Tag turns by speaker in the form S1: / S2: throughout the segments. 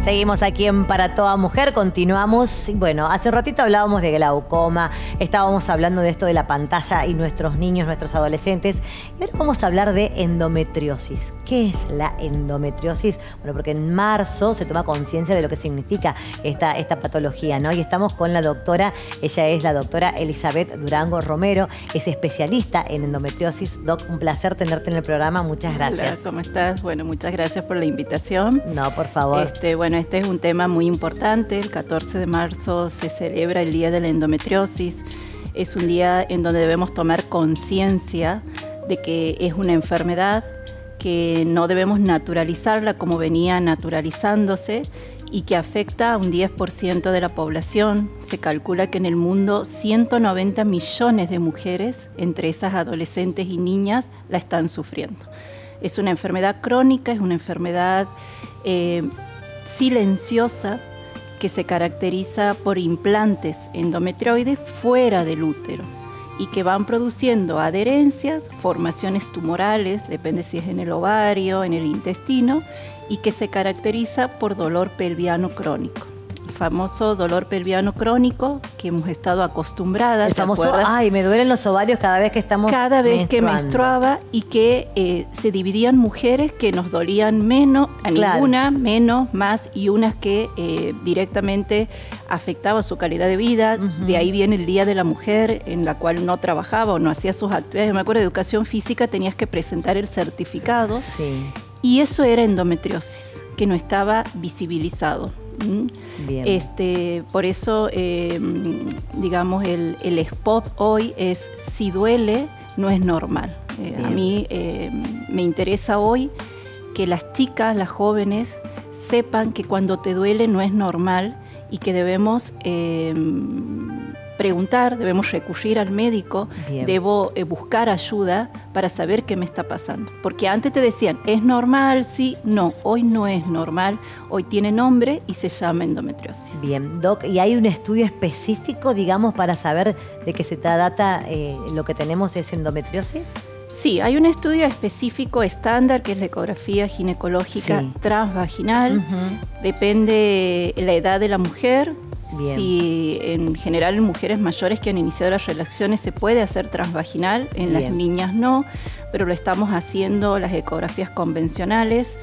S1: Seguimos aquí en Para Toda Mujer, continuamos. Bueno, hace ratito hablábamos de glaucoma, estábamos hablando de esto de la pantalla y nuestros niños, nuestros adolescentes. Y ahora vamos a hablar de endometriosis. ¿Qué es la endometriosis? Bueno, porque en marzo se toma conciencia de lo que significa esta patología, ¿no? Y estamos con la doctora, ella es la doctora Elizabeth Durango Romero, es especialista en endometriosis. Doc, un placer tenerte en el programa, muchas gracias.
S2: Hola, ¿cómo estás? Bueno, muchas gracias por la invitación.
S1: No, por favor.
S2: Bueno, este es un tema muy importante. El 14 de marzo se celebra el Día de la Endometriosis. Es un día en donde debemos tomar conciencia de que es una enfermedad, que no debemos naturalizarla como venía naturalizándose y que afecta a un 10% de la población. Se calcula que en el mundo 190 millones de mujeres, entre esas adolescentes y niñas, la están sufriendo. Es una enfermedad crónica, es una enfermedad silenciosa que se caracteriza por implantes endometrioides fuera del útero y que van produciendo adherencias, formaciones tumorales, depende si es en el ovario, en el intestino, y que se caracteriza por dolor pelviano crónico. El famoso dolor pelviano crónico que hemos estado acostumbradas.
S1: El famoso, ay, me duelen los ovarios cada vez que estamos
S2: menstruando. Que menstruaba y que se dividían mujeres que nos dolían menos, a ninguna, menos, más, y unas que directamente afectaba su calidad de vida. De ahí viene el Día de la Mujer, en la cual no trabajaba o no hacía sus actividades. Yo me acuerdo de educación física, tenías que presentar el certificado.
S1: Sí.
S2: Y eso era endometriosis, que no estaba visibilizado.
S1: Bien.
S2: Por eso, digamos, el spot hoy es: si duele, no es normal. A mí me interesa hoy que las chicas, las jóvenes, sepan que cuando te duele no es normal y que debemos preguntar, debemos recurrir al médico, debo buscar ayuda para saber qué me está pasando. Porque antes te decían, ¿es normal? Sí, no, hoy no es normal, hoy tiene nombre y se llama endometriosis.
S1: Bien, Doc, ¿y hay un estudio específico, digamos, para saber de qué se trata lo que tenemos es endometriosis?
S2: Sí, hay un estudio específico estándar que es la ecografía ginecológica transvaginal. Depende la edad de la mujer.
S1: Bien.
S2: Si en general en mujeres mayores que han iniciado las relaciones se puede hacer transvaginal, en las niñas no, pero lo estamos haciendo las ecografías convencionales.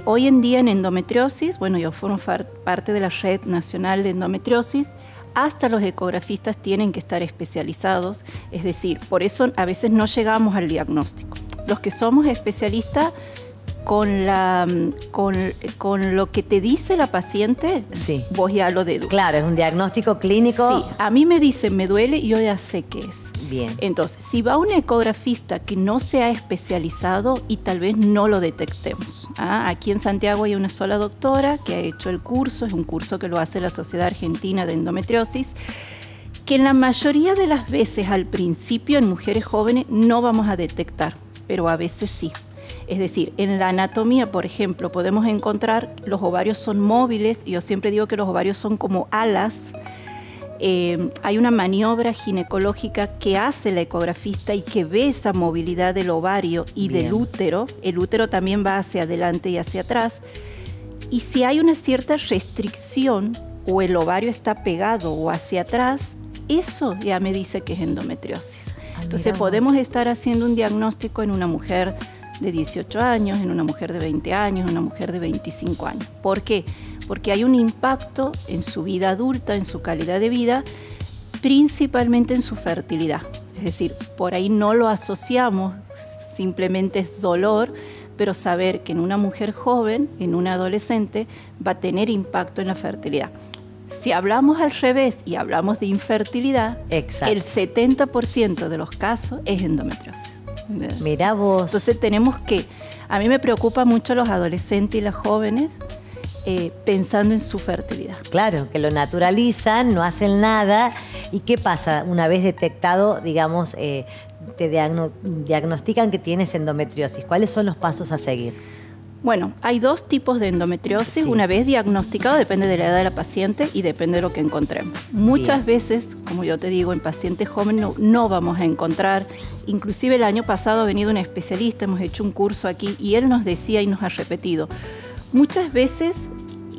S2: Hoy en día en endometriosis, bueno, yo formo parte de la Red Nacional de Endometriosis, hasta los ecografistas tienen que estar especializados, es decir, por eso a veces no llegamos al diagnóstico. Los que somos especialistas, con lo que te dice la paciente, vos ya lo deduces.
S1: Claro, es un diagnóstico clínico.
S2: Sí, a mí me dicen, me duele y yo ya sé qué es.
S1: Bien.
S2: Entonces, si va un ecografista que no se ha especializado y tal vez no lo detectemos. Aquí en Santiago hay una sola doctora que ha hecho el curso, es un curso que lo hace la Sociedad Argentina de Endometriosis, que en la mayoría de las veces al principio en mujeres jóvenes no vamos a detectar, pero a veces sí. Es decir, en la anatomía, por ejemplo, podemos encontrar los ovarios son móviles. Yo siempre digo que los ovarios son como alas. Hay una maniobra ginecológica que hace la ecografista y que ve esa movilidad del ovario y del útero. El útero también va hacia adelante y hacia atrás. Y si hay una cierta restricción o el ovario está pegado o hacia atrás, eso ya me dice que es endometriosis. Entonces podemos estar haciendo un diagnóstico en una mujer de 18 años, en una mujer de 20 años, en una mujer de 25 años. ¿Por qué? Porque hay un impacto en su vida adulta, en su calidad de vida, principalmente en su fertilidad. Es decir, por ahí no lo asociamos, simplemente es dolor, pero saber que en una mujer joven, en una adolescente, va a tener impacto en la fertilidad. Si hablamos al revés y hablamos de infertilidad, el 70% de los casos es endometriosis.
S1: Mirá vos.
S2: Entonces tenemos que, a mí me preocupa mucho los adolescentes y las jóvenes pensando en su fertilidad.
S1: Claro, que lo naturalizan, no hacen nada. ¿Y qué pasa? Una vez detectado, digamos, te diagnostican que tienes endometriosis. ¿Cuáles son los pasos a seguir?
S2: Bueno, hay dos tipos de endometriosis. Una vez diagnosticado, depende de la edad de la paciente y depende de lo que encontremos. Muchas veces, como yo te digo, en pacientes jóvenes no vamos a encontrar. Inclusive el año pasado ha venido un especialista, hemos hecho un curso aquí y él nos decía y nos ha repetido. Muchas veces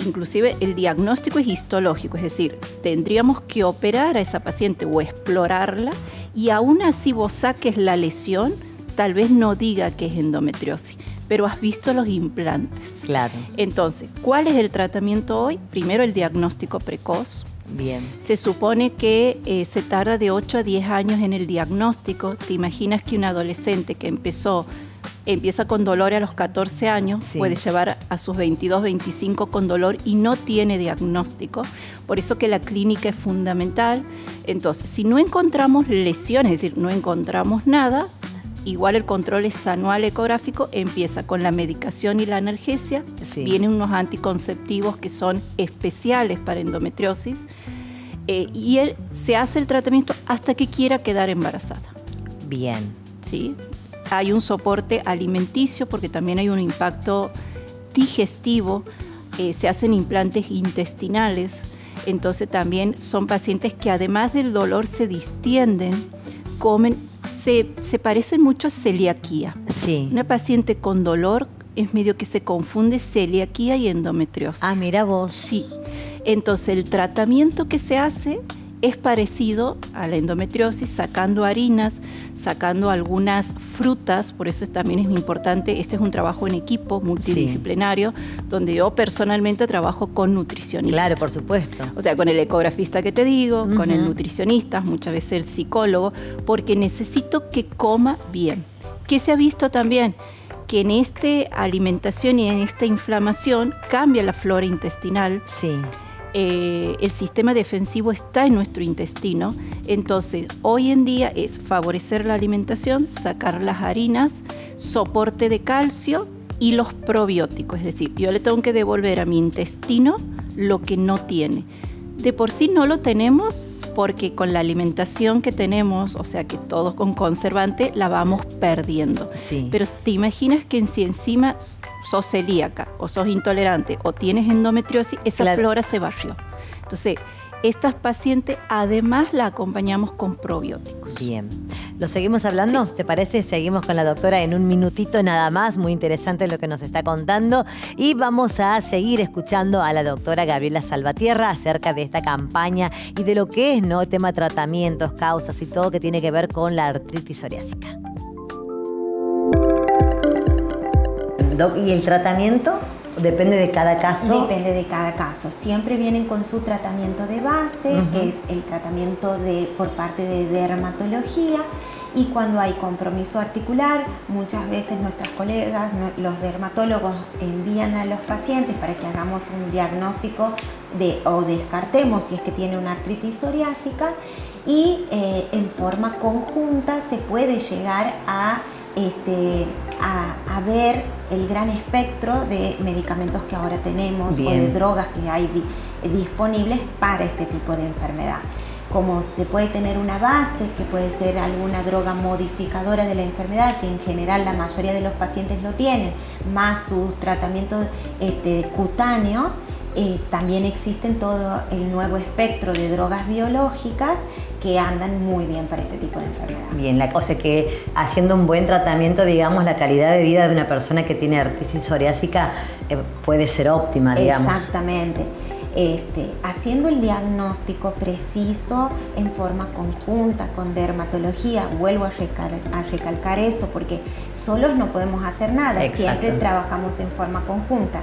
S2: inclusive el diagnóstico es histológico, es decir, tendríamos que operar a esa paciente o explorarla y aún así vos saques la lesión, tal vez no diga que es endometriosis, pero has visto los implantes.
S1: Claro.
S2: Entonces, ¿cuál es el tratamiento hoy? Primero, el diagnóstico precoz.
S1: Bien.
S2: Se supone que se tarda de 8 a 10 años en el diagnóstico. ¿Te imaginas que un adolescente que empieza con dolor a los 14 años, sí, puede llevar a sus 22, 25 con dolor y no tiene diagnóstico? Por eso que la clínica es fundamental. Entonces, si no encontramos lesiones, es decir, no encontramos nada, igual el control es anual ecográfico, empieza con la medicación y la analgesia, sí, vienen unos anticonceptivos que son especiales para endometriosis y se hace el tratamiento hasta que quiera quedar embarazada.
S1: Bien.
S2: ¿Sí? Hay un soporte alimenticio porque también hay un impacto digestivo, se hacen implantes intestinales, entonces también son pacientes que además del dolor se distienden, comen. Se parecen mucho a celiaquía.
S1: Sí.
S2: Una paciente con dolor es medio que se confunde celiaquía y endometriosis.
S1: Ah, mira vos.
S2: Sí. Entonces el tratamiento que se hace es parecido a la endometriosis, sacando harinas, sacando algunas frutas, por eso también es muy importante, este es un trabajo en equipo multidisciplinario, sí, donde yo personalmente trabajo con nutricionistas.
S1: Claro, por supuesto.
S2: O sea, con el ecografista que te digo, con el nutricionista, muchas veces el psicólogo, porque necesito que coma bien. ¿Qué se ha visto también? Que en esta alimentación y en esta inflamación cambia la flora intestinal.
S1: Sí.
S2: El sistema defensivo está en nuestro intestino, entonces hoy en día es favorecer la alimentación, sacar las harinas, soporte de calcio y los probióticos, es decir, yo le tengo que devolver a mi intestino lo que no tiene. De por sí no lo tenemos porque con la alimentación que tenemos, o sea que todos con conservante, la vamos perdiendo.
S1: Sí. Pero
S2: te imaginas que si encima sos celíaca o sos intolerante o tienes endometriosis, esa flora se barrió. Entonces, estas pacientes además la acompañamos con probióticos.
S1: Bien. ¿Lo seguimos hablando? Sí. ¿Te parece? Seguimos con la doctora en un minutito nada más. Muy interesante lo que nos está contando. Y vamos a seguir escuchando a la doctora Gabriela Salvatierra acerca de esta campaña y de lo que es, ¿no?, tema tratamientos, causas y todo que tiene que ver con la artritis psoriásica. Doc, ¿y el tratamiento? ¿Depende de cada caso?
S3: Depende de cada caso. Siempre vienen con su tratamiento de base, que es el tratamiento por parte de dermatología, y cuando hay compromiso articular, muchas veces nuestras colegas, los dermatólogos, envían a los pacientes para que hagamos un diagnóstico o descartemos si es que tiene una artritis psoriásica, y en forma conjunta se puede llegar a ver el gran espectro de medicamentos que ahora tenemos. Bien. O de drogas que hay disponibles para este tipo de enfermedad. Como se puede tener una base, que puede ser alguna droga modificadora de la enfermedad, que en general la mayoría de los pacientes lo tienen, más su tratamiento cutáneo, también existen todo el nuevo espectro de drogas biológicas que andan muy bien para este tipo de enfermedad.
S1: Bien, o sea que haciendo un buen tratamiento, digamos, la calidad de vida de una persona que tiene artritis psoriásica puede ser óptima, digamos.
S3: Exactamente. Haciendo el diagnóstico preciso en forma conjunta con dermatología, vuelvo a recalcar esto porque solos no podemos hacer nada. Exacto. Siempre trabajamos en forma conjunta.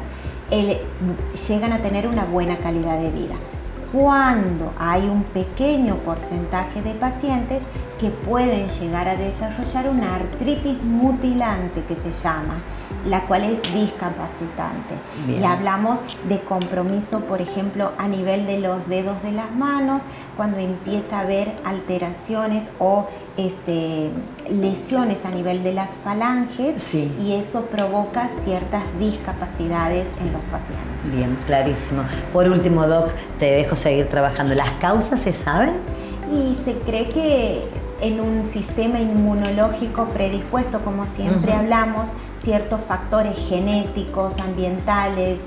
S3: Llegan a tener una buena calidad de vida. Cuando hay un pequeño porcentaje de pacientes que pueden llegar a desarrollar una artritis mutilante, que se llama, la cual es discapacitante. Bien. Y hablamos de compromiso, por ejemplo, a nivel de los dedos de las manos, cuando empieza a haber alteraciones o lesiones a nivel de las falanges, sí, y eso provoca ciertas discapacidades en los pacientes.
S1: Bien, clarísimo. Por último, Doc, te dejo seguir trabajando. ¿Las causas se saben?
S3: Y se cree que en un sistema inmunológico predispuesto, como siempre hablamos, ciertos factores genéticos, ambientales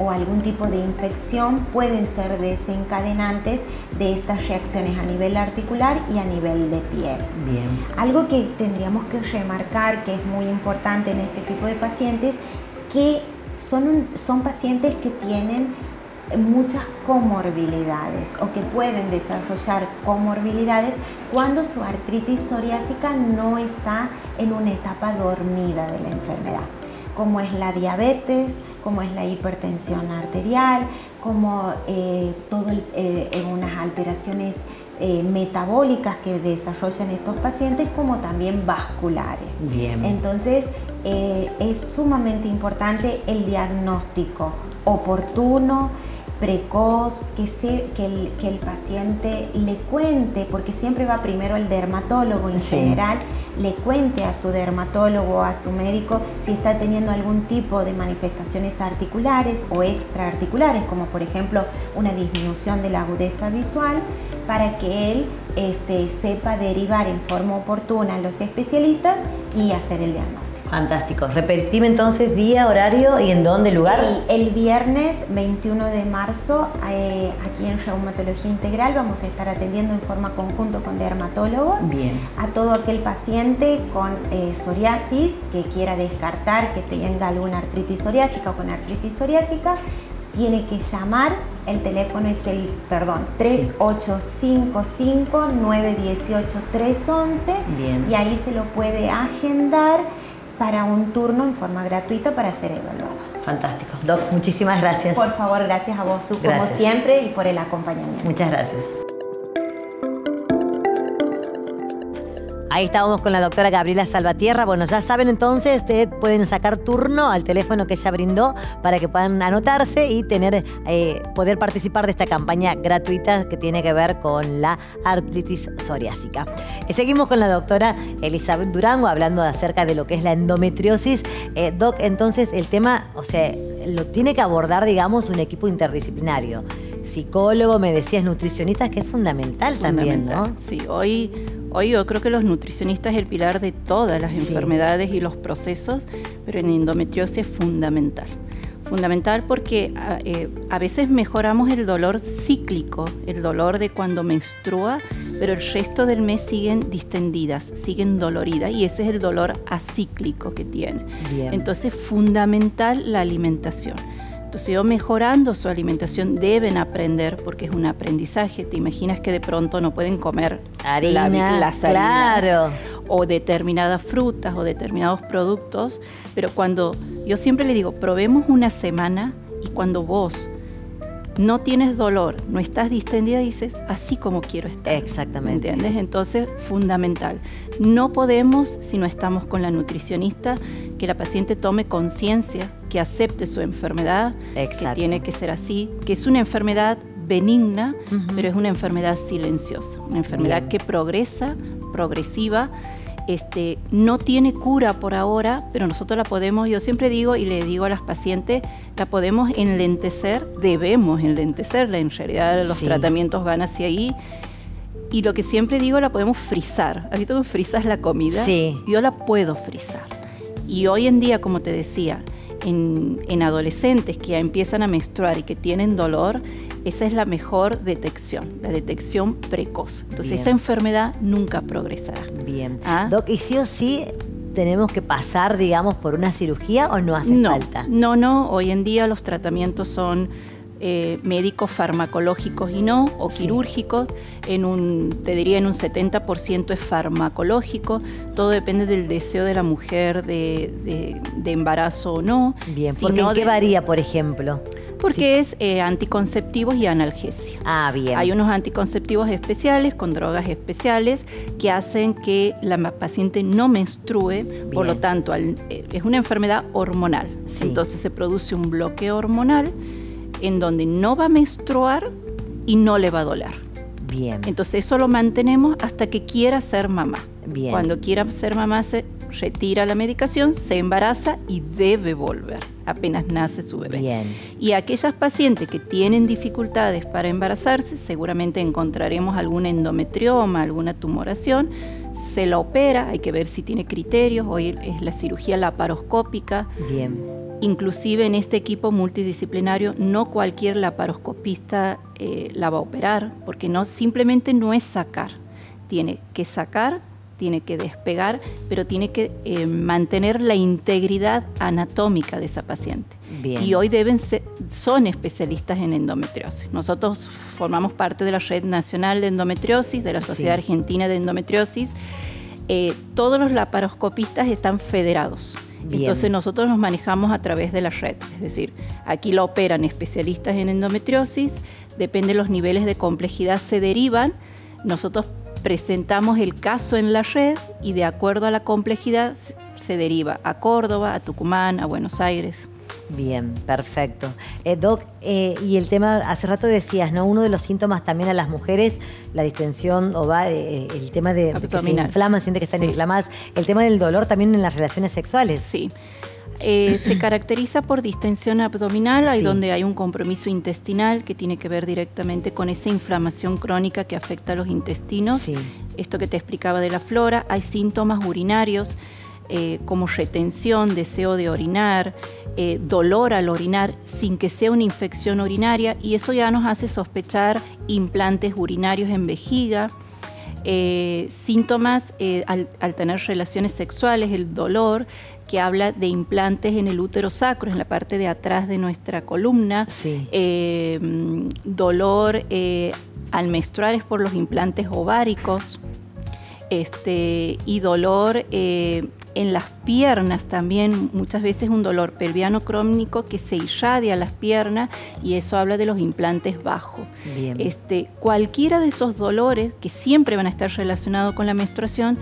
S3: o algún tipo de infección pueden ser desencadenantes de estas reacciones a nivel articular y a nivel de piel.
S1: Bien.
S3: Algo que tendríamos que remarcar, que es muy importante en este tipo de pacientes, que son pacientes que tienen muchas comorbilidades o que pueden desarrollar comorbilidades cuando su artritis psoriásica no está en una etapa dormida de la enfermedad, como es la diabetes, como es la hipertensión arterial, como unas alteraciones metabólicas que desarrollan estos pacientes, como también vasculares.
S1: Bien.
S3: Entonces, es sumamente importante el diagnóstico oportuno, precoz, que el paciente le cuente, porque siempre va primero el dermatólogo en general, le cuente a su dermatólogo o a su médico si está teniendo algún tipo de manifestaciones articulares o extraarticulares, como por ejemplo una disminución de la agudeza visual, para que él sepa derivar en forma oportuna a los especialistas y hacer el diagnóstico.
S1: Fantástico. Repetime entonces día, horario y en dónde, lugar.
S3: El viernes 21 de marzo, aquí en Reumatología Integral, vamos a estar atendiendo en forma conjunto con dermatólogos.
S1: Bien.
S3: A todo aquel paciente con psoriasis que quiera descartar que tenga alguna artritis psoriásica o con artritis psoriásica, tiene que llamar. El teléfono es el 3855-918-311.
S1: Bien.
S3: Y ahí se lo puede agendar para un turno en forma gratuita para ser evaluado.
S1: Fantástico. Doc, muchísimas gracias.
S3: Por favor, gracias a vos, como siempre, y por el acompañamiento.
S1: Muchas gracias. Ahí estábamos con la doctora Gabriela Salvatierra. Bueno, ya saben entonces, pueden sacar turno al teléfono que ella brindó para que puedan anotarse y poder participar de esta campaña gratuita que tiene que ver con la artritis psoriásica. Seguimos con la doctora Elizabeth Durango hablando acerca de lo que es la endometriosis. Doc, entonces el tema, o sea, lo tiene que abordar, digamos, un equipo interdisciplinario. Psicólogo, me decías, nutricionistas, que es fundamental también, ¿no?
S2: Sí, hoy yo creo que los nutricionistas es el pilar de todas las enfermedades y los procesos, pero en endometriosis es fundamental. Fundamental porque a veces mejoramos el dolor cíclico, el dolor de cuando menstrua, pero el resto del mes siguen distendidas, siguen doloridas, y ese es el dolor acíclico que tiene.
S1: Bien.
S2: Entonces, fundamental la alimentación. Entonces, yo mejorando su alimentación deben aprender, porque es un aprendizaje. Te imaginas que de pronto no pueden comer las harinas o determinadas frutas o determinados productos, pero cuando yo siempre le digo, probemos una semana, y cuando vos no tienes dolor, no estás distendida, dices, así como quiero estar.
S1: Exactamente.
S2: ¿Entiendes? Entonces, fundamental. No podemos, si no estamos con la nutricionista, que la paciente tome conciencia, que acepte su enfermedad, que tiene que ser así, que es una enfermedad benigna, pero es una enfermedad silenciosa, una enfermedad que progresa, progresiva. No tiene cura por ahora, pero nosotros la podemos, yo siempre digo y le digo a las pacientes, la podemos enlentecer, debemos enlentecerla, en realidad los tratamientos van hacia ahí. Y lo que siempre digo, la podemos frizar. ¿Has visto que frizas la comida?
S1: Sí.
S2: Yo la puedo frizar. Y hoy en día, como te decía, en adolescentes que ya empiezan a menstruar y que tienen dolor, esa es la mejor detección, la detección precoz. Entonces, esa enfermedad nunca progresará.
S1: Bien. Doc, ¿y sí o sí tenemos que pasar, digamos, por una cirugía o no hace falta?
S2: No. Hoy en día los tratamientos son médicos farmacológicos y o quirúrgicos. Te diría en un 70% es farmacológico. Todo depende del deseo de la mujer de embarazo o no.
S1: Bien, porque ¿qué varía, por ejemplo?
S2: Porque es anticonceptivos y analgesia.
S1: Ah, bien.
S2: Hay unos anticonceptivos especiales con drogas especiales que hacen que la paciente no menstrue. Bien. Por lo tanto, es una enfermedad hormonal. Sí. Entonces se produce un bloqueo hormonal en donde no va a menstruar y no le va a doler.
S1: Bien.
S2: Entonces eso lo mantenemos hasta que quiera ser mamá.
S1: Bien.
S2: Cuando quiera ser mamá se retira la medicación, se embaraza y debe volver apenas nace su bebé.
S1: Bien.
S2: Y aquellas pacientes que tienen dificultades para embarazarse, seguramente encontraremos algún endometrioma, alguna tumoración, se la opera, hay que ver si tiene criterios, hoy es la cirugía laparoscópica.
S1: Bien.
S2: Inclusive en este equipo multidisciplinario no cualquier laparoscopista la va a operar, porque simplemente no es sacar. Tiene que sacar, tiene que despegar, pero tiene que mantener la integridad anatómica de esa paciente.
S1: Bien.
S2: Y hoy son especialistas en endometriosis. Nosotros formamos parte de la Red Nacional de Endometriosis, de la Sociedad Argentina de Endometriosis. Todos los laparoscopistas están federados. Bien. Entonces nosotros nos manejamos a través de la red. Es decir, aquí la operan especialistas en endometriosis, depende de los niveles de complejidad se derivan. Nosotros presentamos el caso en la red y de acuerdo a la complejidad se deriva a Córdoba, a Tucumán, a Buenos Aires.
S1: Bien, perfecto. Doc, y el tema, hace rato decías, ¿no? Uno de los síntomas también a las mujeres, la distensión el tema de que se inflaman, siente que están inflamadas, el tema del dolor también en las relaciones sexuales.
S2: Sí. Se caracteriza por distensión abdominal, ahí donde hay un compromiso intestinal que tiene que ver directamente con esa inflamación crónica que afecta a los intestinos. Sí. Esto que te explicaba de la flora, hay síntomas urinarios como retención, deseo de orinar, dolor al orinar sin que sea una infección urinaria, y eso ya nos hace sospechar implantes urinarios en vejiga. Síntomas al tener relaciones sexuales, el dolor, que habla de implantes en el útero sacro, en la parte de atrás de nuestra columna. Sí. Dolor al menstruar es por los implantes ováricos. Y dolor en las piernas también, muchas veces un dolor pelviano crónico que se irradia a las piernas, y eso habla de los implantes bajos. Bien. Cualquiera de esos dolores, que siempre van a estar relacionados con la menstruación,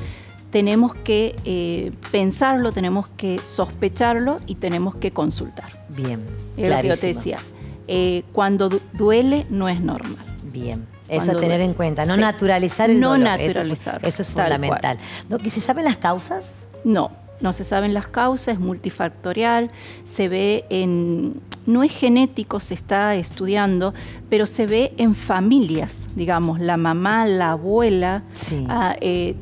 S2: tenemos que pensarlo, tenemos que sospecharlo y tenemos que consultar.
S1: Bien,
S2: es lo que yo te decía. Cuando duele no es normal.
S1: Bien. Eso a tener en cuenta, no naturalizar el dolor.
S2: No naturalizar.
S1: Eso es fundamental. ¿Y se saben las causas?
S2: No se saben las causas, es multifactorial, se ve no es genético, se está estudiando, pero se ve en familias, digamos, la mamá, la abuela,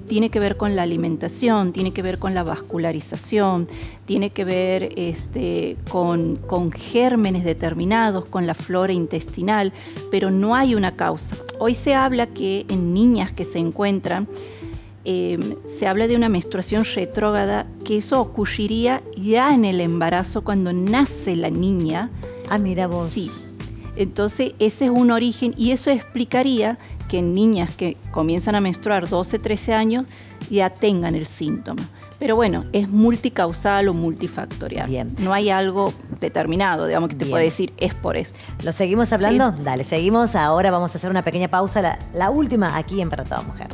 S2: tiene que ver con la alimentación, tiene que ver con la vascularización, tiene que ver con gérmenes determinados, con la flora intestinal, pero no hay una causa. Hoy se habla que en niñas que se encuentran, se habla de una menstruación retrógrada, que eso ocurriría ya en el embarazo cuando nace la niña.
S1: Ah, mira vos.
S2: Sí. Entonces ese es un origen, y eso explicaría que en niñas que comienzan a menstruar 12, 13 años ya tengan el síntoma. Pero bueno, es multicausal o multifactorial. Bien. No hay algo determinado, digamos, que te puede decir es por esto.
S1: ¿Lo seguimos hablando? Sí. Dale, seguimos. Ahora vamos a hacer una pequeña pausa, la última aquí en Para Toda Mujer.